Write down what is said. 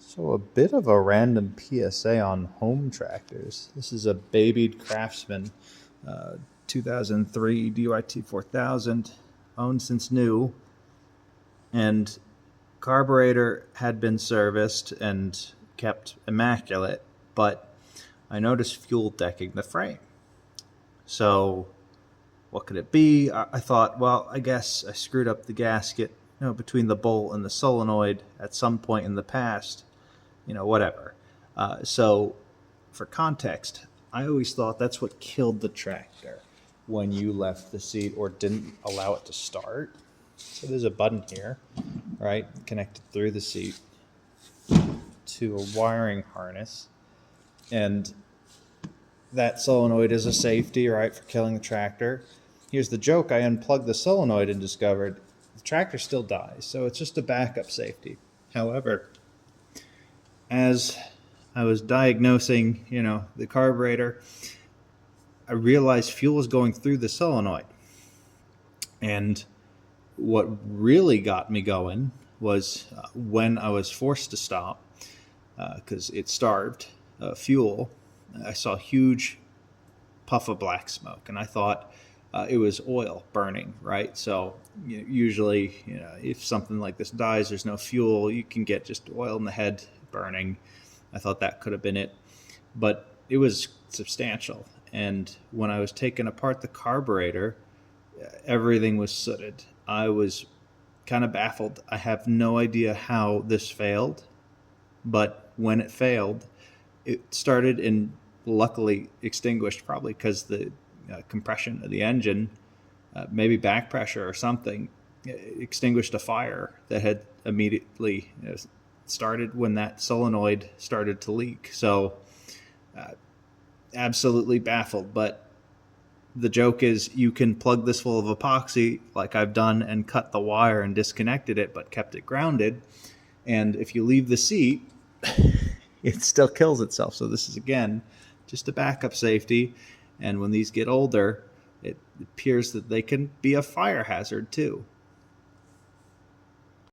So a bit of a random PSA on home tractors. This is a babied Craftsman 2003 DYT 4000, owned since new, and carburetor had been serviced and kept immaculate, but I noticed fuel decking the frame. So what could it be? I thought, well, I guess I screwed up the gasket, between the bolt and the solenoid at some point in the past, whatever. So for context, I always thought that's what killed the tractor when you left the seat or didn't allow it to start. So there's a button here, right, connected through the seat to a wiring harness. And that solenoid is a safety, right, for killing the tractor. Here's the joke. I unplugged the solenoid and discovered the tractor still dies. So it's just a backup safety. However, as I was diagnosing, the carburetor, I realized fuel was going through the solenoid. And what really got me going was when I was forced to stop because it starved fuel. I saw a huge puff of black smoke, and I thought it was oil burning, right? So usually, if something like this dies, there's no fuel, you can get just oil in the head burning. I thought that could have been it, but it was substantial. And when I was taking apart the carburetor, everything was sooted. I was kind of baffled. I have no idea how this failed, but when it failed, it started and luckily extinguished, probably because the compression of the engine, maybe back pressure or something, extinguished a fire that had immediately started when that solenoid started to leak. So absolutely baffled. But the joke is you can plug this full of epoxy like I've done and cut the wire and disconnected it but kept it grounded. And if you leave the seat, it still kills itself. So this is, again, just a backup safety. And when these get older, it appears that they can be a fire hazard too.